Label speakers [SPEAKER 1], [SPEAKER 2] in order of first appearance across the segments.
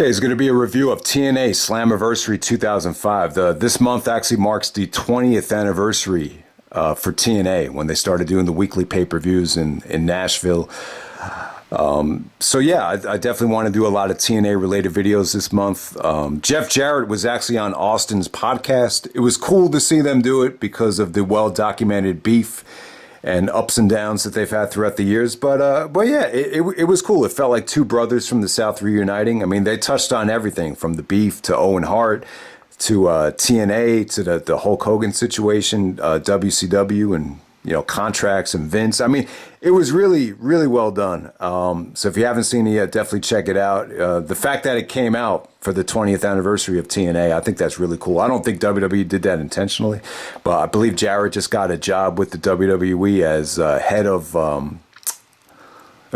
[SPEAKER 1] Okay, it's going to be a review of TNA Slammiversary 2005. This month actually marks the 20th anniversary for TNA when they started doing the weekly pay-per-views in Nashville. So yeah, I definitely want to do a lot of TNA-related videos this month. Jeff Jarrett was actually on Austin's podcast. It was cool to see them do it because of the well-documented beef and ups and downs that they've had throughout the years. But yeah, it was cool. It felt like two brothers from the South reuniting. I mean, they touched on everything from the beef to Owen Hart to TNA to the Hulk Hogan situation, WCW, and contracts and Vince. I mean, it was really, really well done. So if you haven't seen it yet, definitely check it out. The fact that it came out for the 20th anniversary of TNA, I think that's really cool. I don't think WWE did that intentionally, but I believe Jarrett just got a job with the WWE as head of or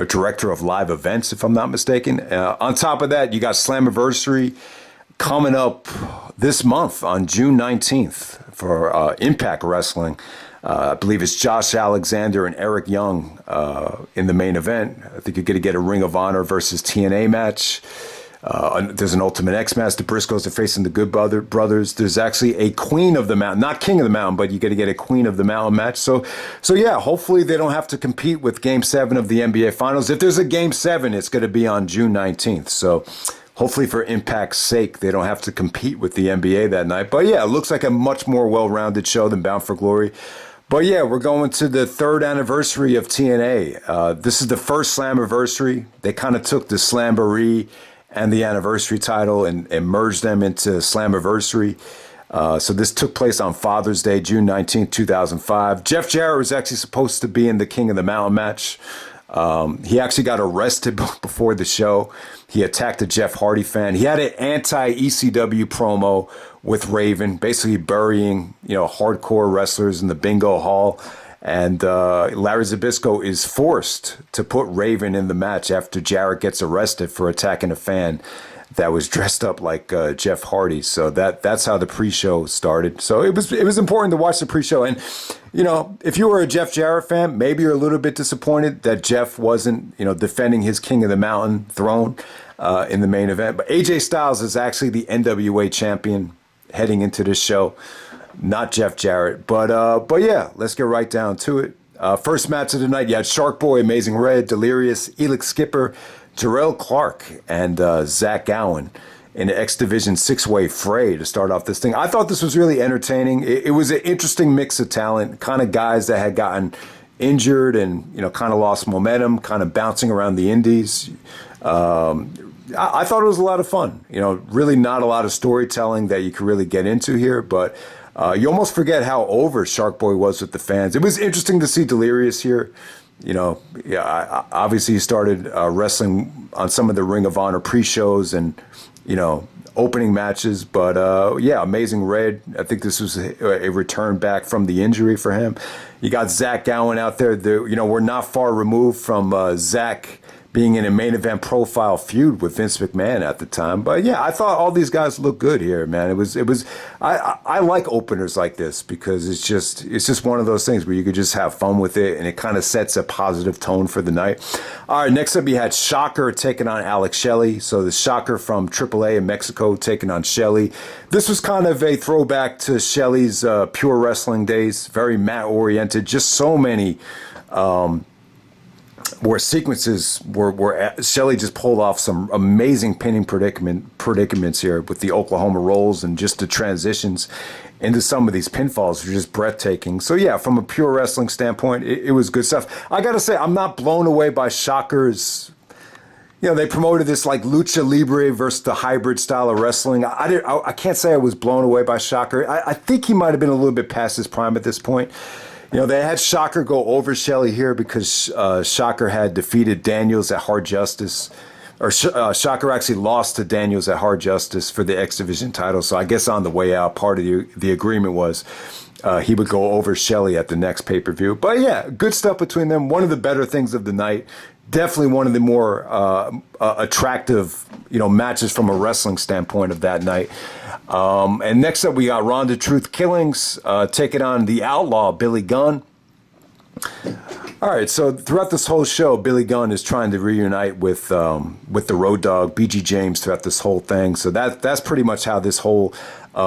[SPEAKER 1] director of live events, if I'm not mistaken. On top of that, you got Slammiversary coming up this month on June 19th for Impact Wrestling. I believe it's Josh Alexander and Eric Young in the main event. I think you're going to get a Ring of Honor versus TNA match. There's an Ultimate X match. The Briscoes are facing the Good Brothers. There's actually a Queen of the Mountain, not King of the Mountain, but you got to get a Queen of the Mountain match. So yeah, hopefully they don't have to compete with Game 7 of the NBA Finals. If there's a Game 7, it's going to be on June 19th. So hopefully for Impact's sake, they don't have to compete with the NBA that night. But yeah, it looks like a much more well-rounded show than Bound for Glory. But yeah, we're going to the 3rd anniversary of TNA. This is the first Slammiversary. They kind of took the Slamboree and the anniversary title and merged them into Slammiversary. So this took place on Father's Day, June 19th, 2005. Jeff Jarrett was actually supposed to be in the King of the Mountain match. He actually got arrested before the show. He attacked a Jeff Hardy fan. He had an anti-ECW promo with Raven, basically burying, hardcore wrestlers in the bingo hall. And Larry Zbyszko is forced to put Raven in the match after Jarrett gets arrested for attacking a fan that was dressed up like Jeff Hardy. So that's how the pre-show started. So it was important to watch the pre-show. And, if you were a Jeff Jarrett fan, maybe you're a little bit disappointed that Jeff wasn't, defending his King of the Mountain throne in the main event. But AJ Styles is actually the NWA champion heading into this show, not Jeff Jarrett. But yeah, let's get right down to it. First match of the night, you had Shark Boy, Amazing Red, Delirious, Elix Skipper, Jerrelle Clark, and Zach Gowen in the X Division 6-way fray to start off this thing. I thought this was really entertaining. It was an interesting mix of talent, kind of guys that had gotten injured and, kind of lost momentum, kind of bouncing around the indies. I thought it was a lot of fun. Really not a lot of storytelling that you could really get into here, but you almost forget how over Shark Boy was with the fans. It was interesting to see Delirious here. Obviously he started wrestling on some of the Ring of Honor pre-shows and, opening matches. But, yeah, Amazing Red. I think this was a return back from the injury for him. You got Zach Gowen out there. We're not far removed from Zach being in a main event profile feud with Vince McMahon at the time. But yeah, I thought all these guys looked good here, man. I like openers like this because it's just one of those things where you could just have fun with it and it kind of sets a positive tone for the night. All right, next up you had Shocker taking on Alex Shelley. So the Shocker from AAA in Mexico taking on Shelley. This was kind of a throwback to Shelley's pure wrestling days, very mat oriented, just so many where sequences where Shelley just pulled off some amazing pinning predicaments here with the Oklahoma rolls and just the transitions into some of these pinfalls were just breathtaking. So yeah, from a pure wrestling standpoint, it was good stuff. I gotta say, I'm not blown away by Shocker's. They promoted this like lucha libre versus the hybrid style of wrestling. I can't say I was blown away by Shocker. I think he might have been a little bit past his prime at this point. They had Shocker go over Shelley here because Shocker had defeated Daniels at Hard Justice. Or Shocker actually lost to Daniels at Hard Justice for the X Division title. So I guess on the way out, part of the agreement was he would go over Shelley at the next pay-per-view. But yeah, good stuff between them. One of the better things of the night. Definitely one of the more attractive, matches from a wrestling standpoint of that night. And next up, we got Ronda Truth Killings taking on the Outlaw, Billy Gunn. All right, so throughout this whole show, Billy Gunn is trying to reunite with the Road Dogg, BG James, throughout this whole thing. So that's pretty much how this whole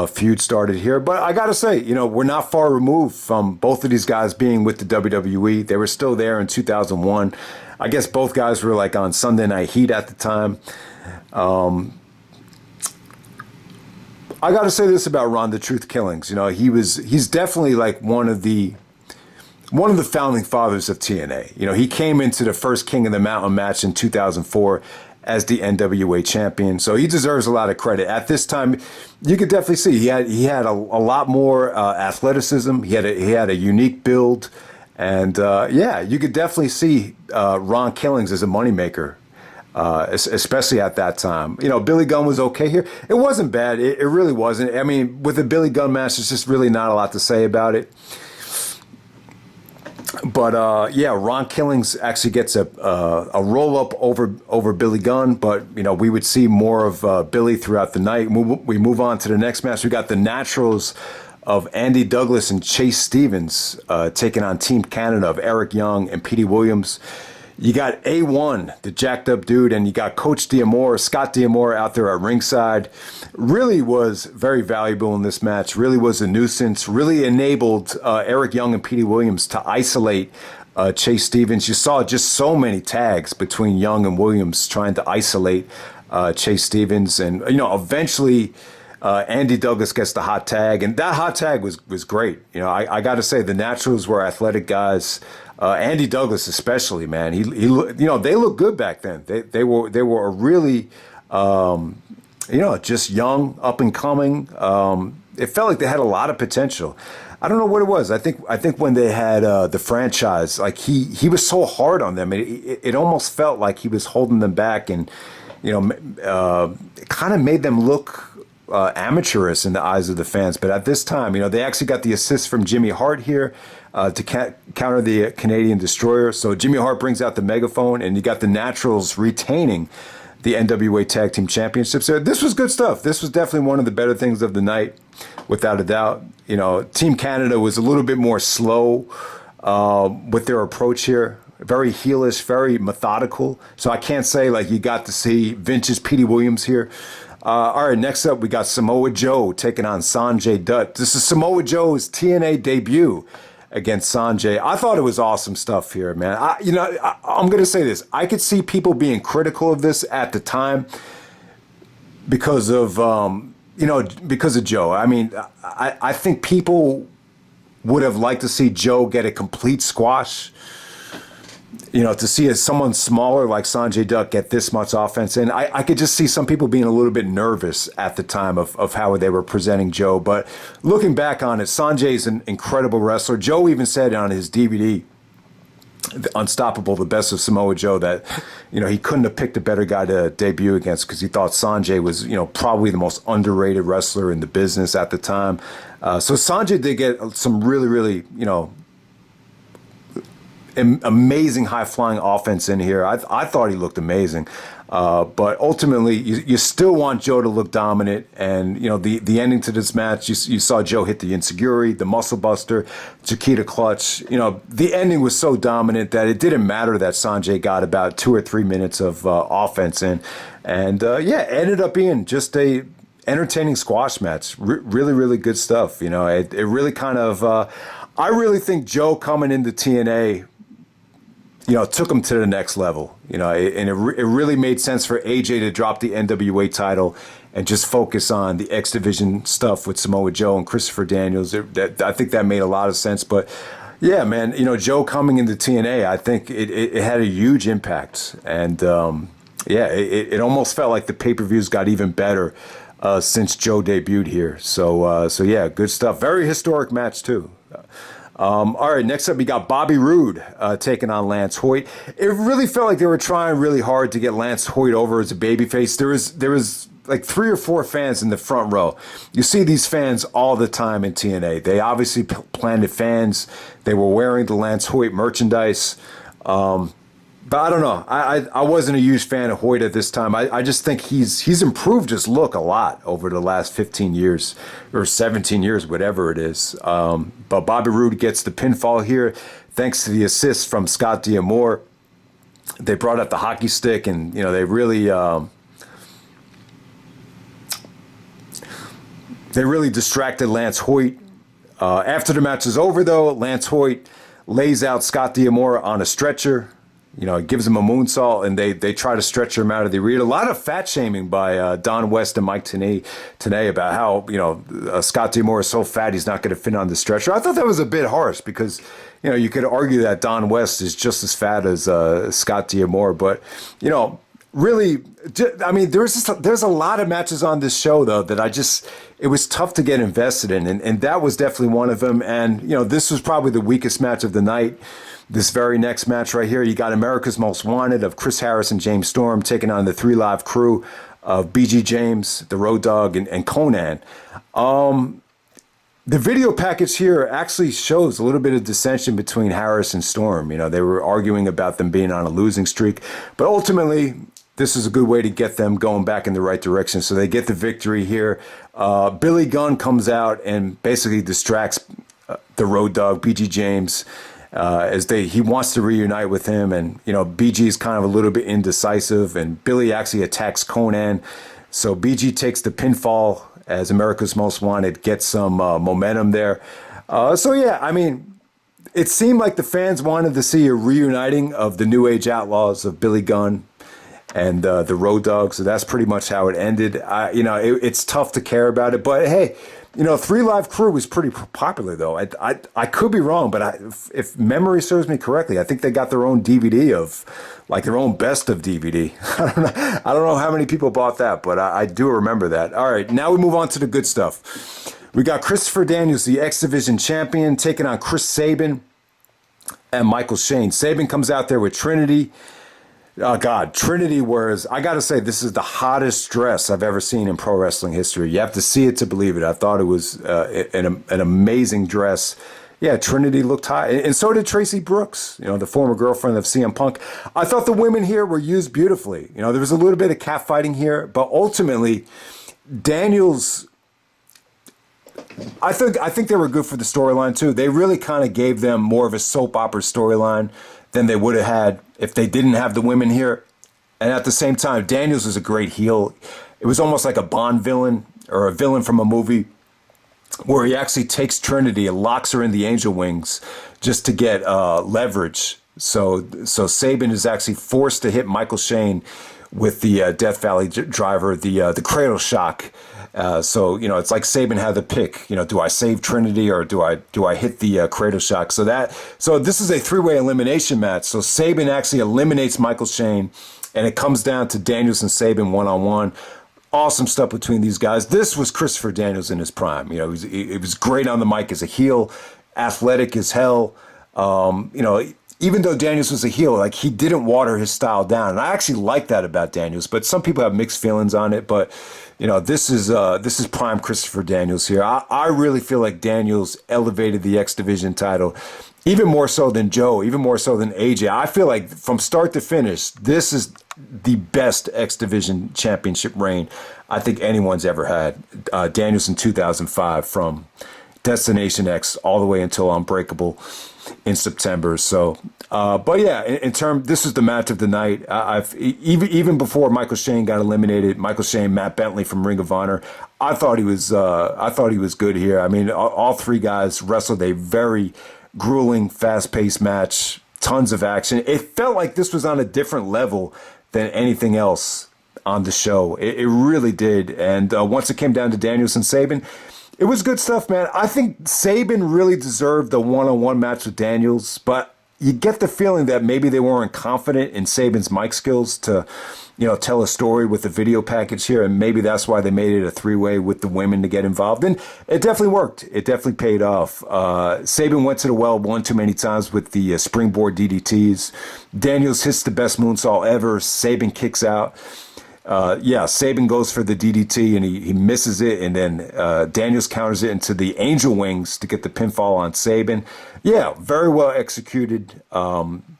[SPEAKER 1] feud started here. But I gotta say, we're not far removed from both of these guys being with the WWE. They were still there in 2001. I guess both guys were like on Sunday Night Heat at the time. I gotta say this about Ron the Truth Killings. He's definitely like one of the founding fathers of TNA. He came into the first King of the Mountain match in 2004 as the NWA champion, so he deserves a lot of credit. At this time, you could definitely see he had a lot more athleticism. He had a unique build, and you could definitely see Ron Killings as a moneymaker, especially at that time. Billy Gunn was okay here. It wasn't bad. It really wasn't. I mean, with the Billy Gunn match, there's just really not a lot to say about it. But Ron Killings actually gets a roll up over Billy Gunn, but we would see more of Billy throughout the night. We move on to the next match. We got the Naturals of Andy Douglas and Chase Stevens taking on Team Canada of Eric Young and Petey Williams. You got A1, the jacked up dude, and you got Coach Scott D'Amore out there at ringside. Really was very valuable in this match, really was a nuisance, really enabled Eric Young and Petey Williams to isolate Chase Stevens. You saw just so many tags between Young and Williams trying to isolate Chase Stevens. And, eventually Andy Douglas gets the hot tag, and that hot tag was great. I got to say, the Naturals were athletic guys. Andy Douglas especially, man. He they looked good back then. They were a really just young, up and coming. It felt like they had a lot of potential. I don't know what it was. I think when they had the franchise, like he was so hard on them, it almost felt like he was holding them back, and it kind of made them look amateurish in the eyes of the fans. But at this time, they actually got the assist from Jimmy Hart here to counter the Canadian Destroyer. So Jimmy Hart brings out the megaphone, and you got the Naturals retaining the NWA Tag Team Championships. So this was good stuff. This was definitely one of the better things of the night, without a doubt. Team Canada was a little bit more slow with their approach here. Very heelish, very methodical. So I can't say like you got to see vintage Petey Williams here. All right, next up we got Samoa Joe taking on Sonjay Dutt. This is Samoa Joe's TNA debut against Sonjay. I thought it was awesome stuff here, man. I'm going to say this. I could see people being critical of this at the time because of Joe. I mean, I think people would have liked to see Joe get a complete squash. To see someone smaller like Sonjay Dutt get this much offense in, I could just see some people being a little bit nervous at the time of how they were presenting Joe. But looking back on it, Sonjay's an incredible wrestler. Joe even said on his DVD, Unstoppable, the best of Samoa Joe, that he couldn't have picked a better guy to debut against because he thought Sonjay was probably the most underrated wrestler in the business at the time. So Sonjay did get some really, really amazing high-flying offense in here. I thought he looked amazing. But ultimately, you still want Joe to look dominant. And, the ending to this match, you saw Joe hit the Insecurity, the Muscle Buster, Chiquita Clutch. The ending was so dominant that it didn't matter that Sonjay got about 2 or 3 minutes of offense in. And, ended up being just a entertaining squash match. Really, really good stuff. It really kind of... I really think Joe coming into TNA... took him to the next level, and it really made sense for AJ to drop the NWA title and just focus on the X Division stuff with Samoa Joe and Christopher Daniels. I think that made a lot of sense. But yeah, man, Joe coming into TNA, I think it had a huge impact. And it almost felt like the pay-per-views got even better since Joe debuted here. So yeah, good stuff. Very historic match too. All right, next up, we got Bobby Roode taking on Lance Hoyt. It really felt like they were trying really hard to get Lance Hoyt over as a babyface. There was like 3 or 4 fans in the front row. You see these fans all the time in TNA. They obviously planted fans. They were wearing the Lance Hoyt merchandise. But I don't know. I wasn't a huge fan of Hoyt at this time. I just think he's improved his look a lot over the last 15 years or 17 years, whatever it is. But Bobby Roode gets the pinfall here. thanks to the assist from Scott D'Amore. They brought out the hockey stick, and they really distracted Lance Hoyt. After the match is over, though, Lance Hoyt lays out Scott D'Amore on a stretcher. Gives him a moonsault, and they try to stretch him out of the arena. A lot of fat shaming by Don West and Mike Tenay about how Scott D'Amore is so fat he's not going to fit on the stretcher. I thought that was a bit harsh because you could argue that Don West is just as fat as Scott D'Amore, but really, I mean, there's a lot of matches on this show though that it was tough to get invested in, and that was definitely one of them. And this was probably the weakest match of the night. This very next match right here, you got America's Most Wanted of Chris Harris and James Storm taking on the 3 Live Crew of BG James, the Road Dogg, and Konnan. The video package here actually shows a little bit of dissension between Harris and Storm. They were arguing about them being on a losing streak, but ultimately, this is a good way to get them going back in the right direction. So they get the victory here. Billy Gunn comes out and basically distracts the Road Dogg, BG James, as he wants to reunite with him. And, BG is kind of a little bit indecisive, and Billy actually attacks Konnan. So BG takes the pinfall as America's Most Wanted gets some momentum there. So, yeah, I mean, it seemed like the fans wanted to see a reuniting of the New Age Outlaws of Billy Gunn and the Road Dogg. So that's pretty much how it ended. It's tough to care about it, but hey, 3 Live Crew was pretty popular though. I could be wrong, but if memory serves me correctly, I think they got their own DVD of their own best of DVD. I don't know how many people bought that, but I do remember that. All right, now we move on to the good stuff. We got Christopher Daniels, the X Division champion, taking on Chris Sabin and Michael Shane. Sabin comes out there with Trinity. Oh, God, Trinity wears, I got to say, this is the hottest dress I've ever seen in pro wrestling history. You have to see it to believe it. I thought it was an amazing dress. Yeah, Trinity looked hot. And so did Traci Brooks, the former girlfriend of CM Punk. I thought the women here were used beautifully. There was a little bit of catfighting here, but ultimately, Daniels, I think they were good for the storyline, too. They really kind of gave them more of a soap opera storyline than they would have had if they didn't have the women here. And at the same time, Daniels is a great heel. It was almost like a Bond villain or a villain from a movie where he actually takes Trinity and locks her in the angel wings just to get leverage. So Sabin is actually forced to hit Michael Shane with the Death Valley driver, the cradle shock. So it's like Sabin had the pick. Do I save Trinity or do I hit the cradle shock? So this is a 3-way elimination match. So Sabin actually eliminates Michael Shane, and it comes down to Daniels and Sabin 1-on-1. Awesome stuff between these guys. This was Christopher Daniels in his prime. He was great on the mic as a heel, athletic as hell. Even though Daniels was a heel, he didn't water his style down. And I actually like that about Daniels, but some people have mixed feelings on it. But, this is prime Christopher Daniels here. I really feel like Daniels elevated the X Division title, even more so than Joe, even more so than AJ. I feel like from start to finish, this is the best X Division championship reign I think anyone's ever had. Daniels in 2005 from Destination X all the way until Unbreakable in September. So, but yeah, this is the match of the night. Even before Michael Shane got eliminated, Michael Shane, Matt Bentley from Ring of Honor, I thought he was good here. I mean, all 3 guys wrestled a very grueling, fast-paced match, tons of action. It felt like this was on a different level than anything else on the show. It really did. And once it came down to Daniels and Sabin, it was good stuff, man. I think Sabin really deserved the one-on-one match with Daniels, but you get the feeling that maybe they weren't confident in Sabin's mic skills to, tell a story with the video package here, and maybe that's why they made it a 3-way with the women to get involved. And it definitely worked. It definitely paid off. Sabin went to the well one too many times with the springboard DDTs. Daniels hits the best moonsault ever. Sabin kicks out. Sabin goes for the DDT and he misses it, and then Daniels counters it into the angel wings to get the pinfall on Sabin. Yeah, very well executed.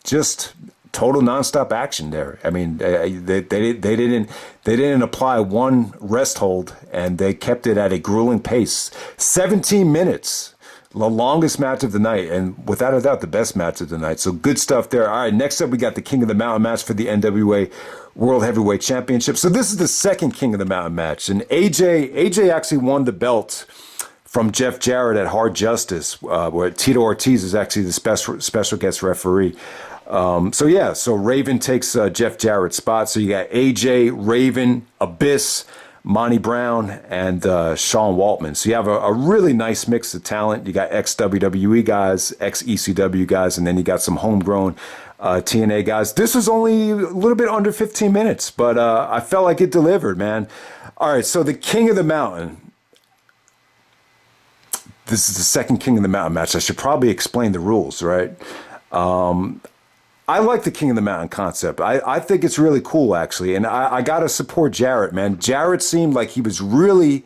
[SPEAKER 1] Just total nonstop action there. I mean, they didn't apply one rest hold, and they kept it at a grueling pace. 17 minutes the longest match of the night, and without a doubt, the best match of the night. So good stuff there. All right, next up, we got the King of the Mountain match for the NWA World Heavyweight Championship. So this is the second King of the Mountain match, and AJ actually won the belt from Jeff Jarrett at Hard Justice, where Tito Ortiz is actually the special guest referee. So Raven takes Jeff Jarrett's spot. So you got AJ, Raven, Abyss, Monty Brown, and Sean Waltman. So you have a really nice mix of talent. You got ex-WWE guys, ex-ECW guys, and then you got some homegrown TNA guys. This was only a little bit under 15 minutes, but I felt like it delivered, man. All right, so the King of the Mountain. This is the second King of the Mountain match. I should probably explain the rules, right? I like the King of the Mountain concept. I think it's really cool, actually. And I got to support Jarrett, man. Jarrett seemed like he was really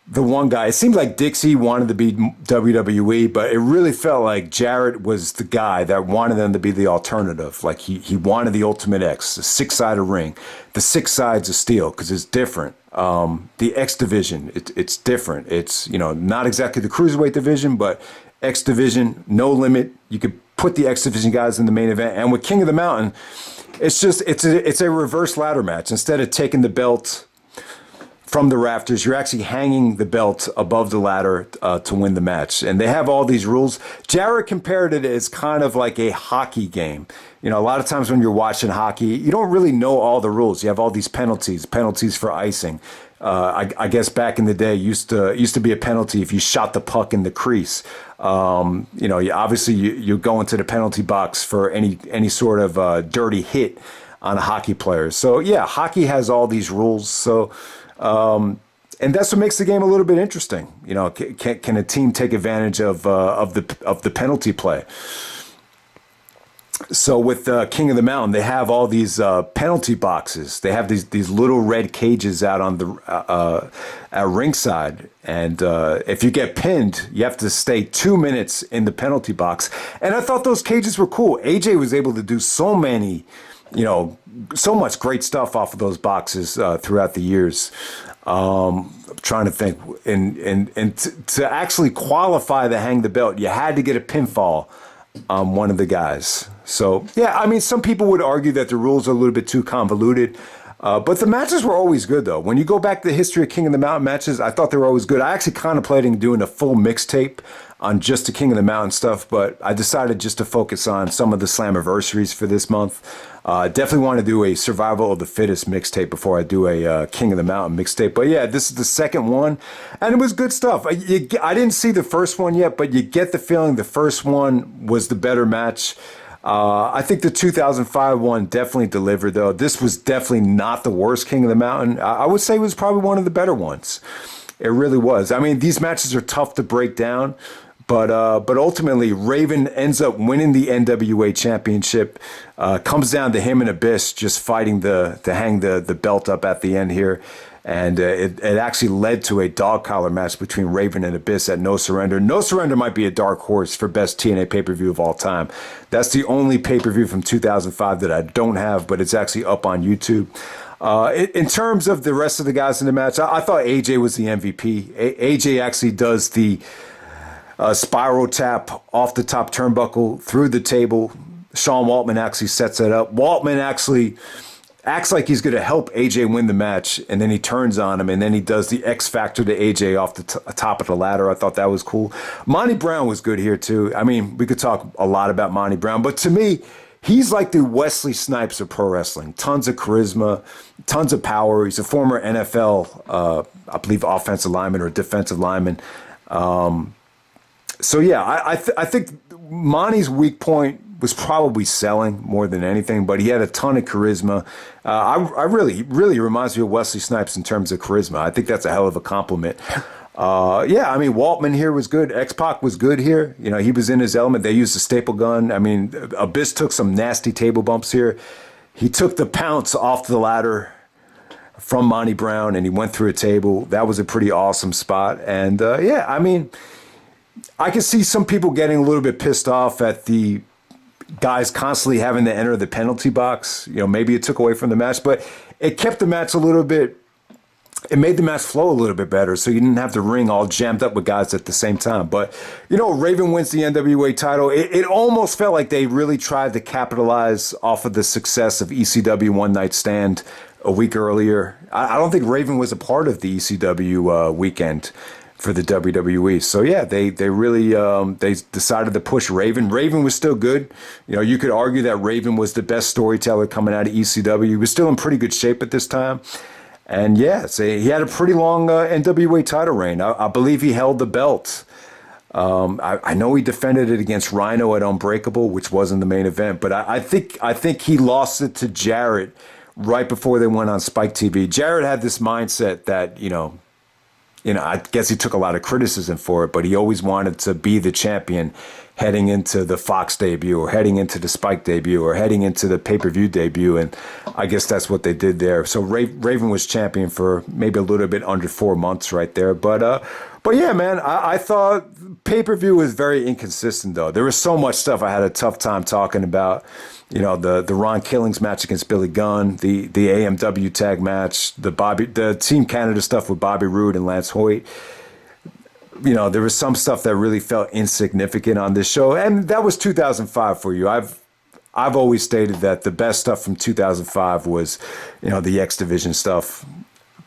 [SPEAKER 1] the one guy. It seemed like Dixie wanted to be WWE, but it really felt like Jarrett was the guy that wanted them to be the alternative. Like he wanted the Ultimate X, the six-sided ring, the six sides of steel, because it's different. The X division, it's different. It's, not exactly the cruiserweight division, but X division, no limit. You could put the X division guys in the main event. And with King of the Mountain, it's a reverse ladder match. Instead of taking the belt from the rafters, you're actually hanging the belt above the ladder to win the match. And they have all these rules. Jarrett compared it as kind of like a hockey game. A lot of times when you're watching hockey, you don't really know all the rules. You have all these penalties for icing. I guess back in the day, used to be a penalty if you shot the puck in the crease. Obviously you go into the penalty box for any sort of dirty hit on a hockey player. So yeah, hockey has all these rules. So and that's what makes the game a little bit interesting. Can a team take advantage of the penalty play? So with King of the Mountain, they have all these penalty boxes. They have these little red cages out on the at ringside, and if you get pinned, you have to stay 2 minutes in the penalty box. And I thought those cages were cool. AJ was able to do so much great stuff off of those boxes throughout the years. I'm trying to think, and to actually qualify to hang the belt, you had to get a pinfall on one of the guys. So, yeah, I mean, some people would argue that the rules are a little bit too convoluted, but the matches were always good, though. When you go back to the history of King of the Mountain matches, I thought they were always good. I actually contemplating doing a full mixtape on just the King of the Mountain stuff, but I decided just to focus on some of the Slammiversaries for this month. Definitely want to do a Survival of the Fittest mixtape before I do a King of the Mountain mixtape. But yeah, this is the second one, and it was good stuff. I didn't see the first one yet, but you get the feeling the first one was the better match. I think the 2005 one definitely delivered, though. This was definitely not the worst King of the Mountain. I would say it was probably one of the better ones. It really was. I mean, these matches are tough to break down, but ultimately, Raven ends up winning the NWA Championship. Comes down to him and Abyss just fighting to hang the belt up at the end here. And it actually led to a dog collar match between Raven and Abyss at No Surrender. No Surrender might be a dark horse for best TNA pay-per-view of all time. That's the only pay-per-view from 2005 that I don't have, but it's actually up on YouTube. In terms of the rest of the guys in the match, I thought AJ was the MVP. AJ actually does the spiral tap off the top turnbuckle through the table. Sean Waltman actually sets it up. Waltman actually acts like he's going to help AJ win the match, and then he turns on him, and then he does the X Factor to AJ off the top of the ladder. I thought that was cool. Monty Brown was good here, too. I mean, we could talk a lot about Monty Brown, but to me, he's like the Wesley Snipes of pro wrestling. Tons of charisma, tons of power. He's a former NFL, I believe, offensive lineman or defensive lineman. So, yeah, I think Monty's weak point was probably selling more than anything, but he had a ton of charisma. I really reminds me of Wesley Snipes in terms of charisma. I think that's a hell of a compliment. Yeah, I mean, Waltman here was good. X-Pac was good here. He was in his element. They used the staple gun. I mean, Abyss took some nasty table bumps here. He took the pounce off the ladder from Monty Brown, and he went through a table. That was a pretty awesome spot. And, yeah, I mean, I can see some people getting a little bit pissed off at the guys constantly having to enter the penalty box. Maybe it took away from the match, but it kept the match a little bit it made the match flow a little bit better, so you didn't have the ring all jammed up with guys at the same time. But, Raven wins the NWA title. It almost felt like they really tried to capitalize off of the success of ECW One Night Stand a week earlier. I don't think Raven was a part of the ECW weekend for the WWE. So yeah, they really they decided to push Raven. Raven was still good. You could argue that Raven was the best storyteller coming out of ECW. He was still in pretty good shape at this time. And yeah, so he had a pretty long NWA title reign. I believe he held the belt. I know he defended it against Rhino at Unbreakable, which wasn't the main event, but I think he lost it to Jarrett right before they went on Spike TV. Jarrett had this mindset that, I guess he took a lot of criticism for it, but he always wanted to be the champion heading into the Fox debut or heading into the Spike debut or heading into the pay-per-view debut. And I guess that's what they did there. So Raven was champion for maybe a little bit under 4 months right there. But yeah, man, I thought pay-per-view was very inconsistent, though. There was so much stuff I had a tough time talking about. The Ron Killings match against Billy Gunn, the AMW tag match, the Team Canada stuff with Bobby Roode and Lance Hoyt. There was some stuff that really felt insignificant on this show, and that was 2005 for you. I've always stated that the best stuff from 2005 was, the X Division stuff.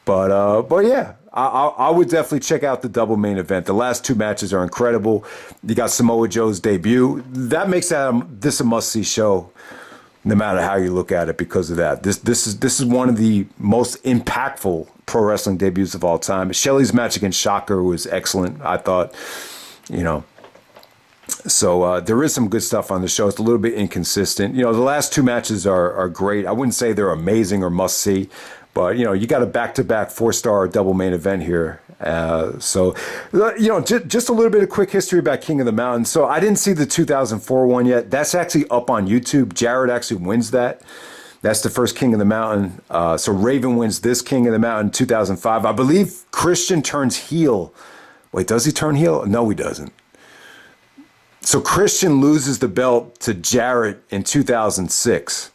[SPEAKER 1] But yeah, I would definitely check out the double main event. The last two matches are incredible. You got Samoa Joe's debut. That makes this a must-see show, no matter how you look at it, because of that. This is one of the most impactful pro wrestling debuts of all time. Shelley's match against Shocker was excellent, I thought. So there is some good stuff on the show. It's a little bit inconsistent. The last two matches are great. I wouldn't say they're amazing or must-see, but, you got a back-to-back 4-star double main event here. Just a little bit of quick history about King of the Mountain. So I didn't see the 2004 one yet. That's actually up on YouTube. Jarrett actually wins that. That's the first King of the Mountain. So Raven wins this King of the Mountain 2005. I believe Christian turns heel. Wait, does he turn heel? No, he doesn't. So Christian loses the belt to Jarrett in 2006.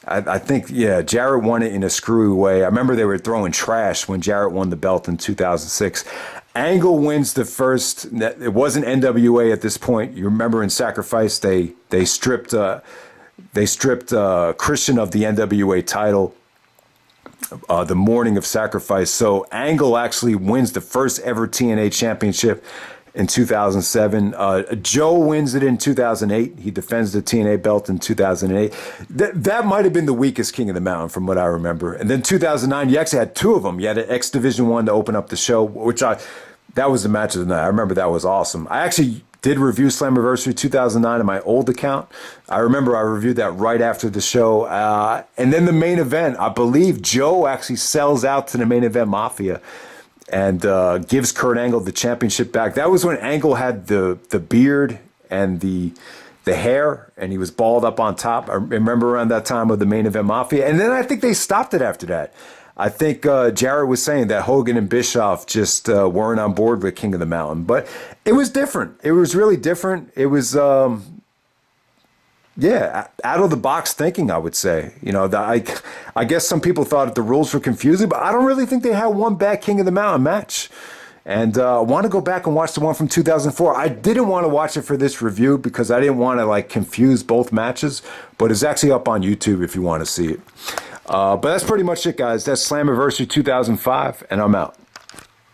[SPEAKER 1] I think, Jarrett won it in a screwy way. I remember they were throwing trash when Jarrett won the belt in 2006. Angle wins the first. It wasn't NWA at this point. You remember in Sacrifice, they stripped Christian of the NWA title the morning of Sacrifice. So Angle actually wins the first ever TNA championship in 2007. Joe wins it in 2008. He defends the TNA belt in 2008. That might have been the weakest King of the Mountain from what I remember. And then 2009, you actually had two of them. You had an X Division 1 to open up the show, that was the match of the night. I remember that was awesome. I actually did review Slammiversary 2009 on my old account. I remember I reviewed that right after the show. And then the main event, I believe Joe actually sells out to the Main Event Mafia and gives Kurt Angle the championship back. That was when Angle had the beard and the hair, and he was bald up on top. I remember around that time of the Main Event Mafia. And then I think they stopped it after that. I think Jarrett was saying that Hogan and Bischoff just weren't on board with King of the Mountain. But it was different. It was really different. It was, out of the box thinking, I would say. I guess some people thought that the rules were confusing, but I don't really think they had one bad King of the Mountain match. And I want to go back and watch the one from 2004. I didn't want to watch it for this review because I didn't want to confuse both matches, but it's actually up on YouTube if you want to see it. But that's pretty much it, guys. That's Slammiversary 2005, and I'm out.